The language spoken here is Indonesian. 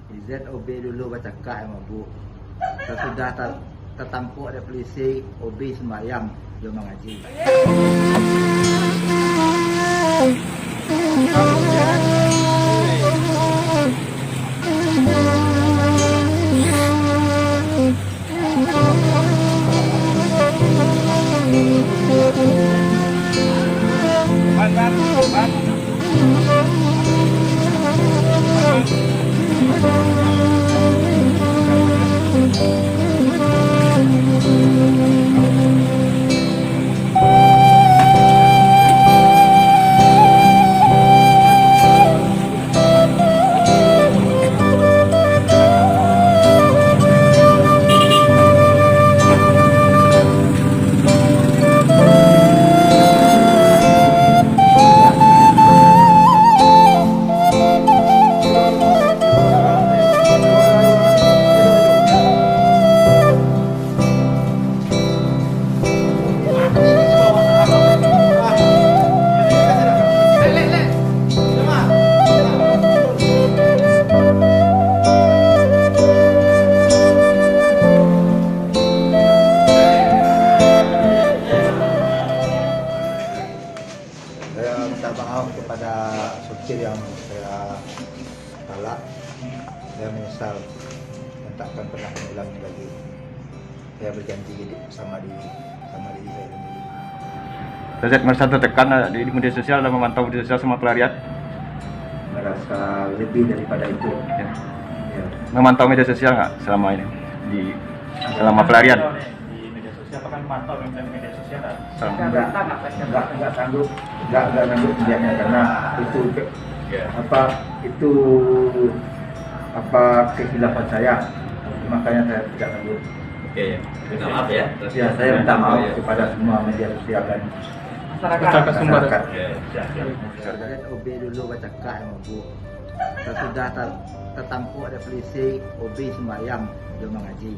OB dulu baca kak sama bu. Sesudah tertampuk ada polisi, OB sembahyang dia mengaji. Saya minta maaf kepada sopir yang saya talak. Saya menyesal dan tak akan pernah mengulangi lagi. Saya berjanji sama diri saya sendiri. Saya merasa tertekan di media sosial dan memantau media sosial semua pelarian. Merasa lebih daripada itu. Ya. Ya. Memantau media sosial nggak selama ini selama pelarian? Di media sosial kan memantau media sosial kan? Enggak sanggup melihatnya karena itu kehilapan saya, makanya saya tidak sanggup. Oke, minta maaf ya. Ya, saya minta maaf kepada semua media sosial dan masyarakat. Lihat OB dulu baca kak sama bu. Sesudah tertampuk ada polisi, OB sembahyang dia mengaji.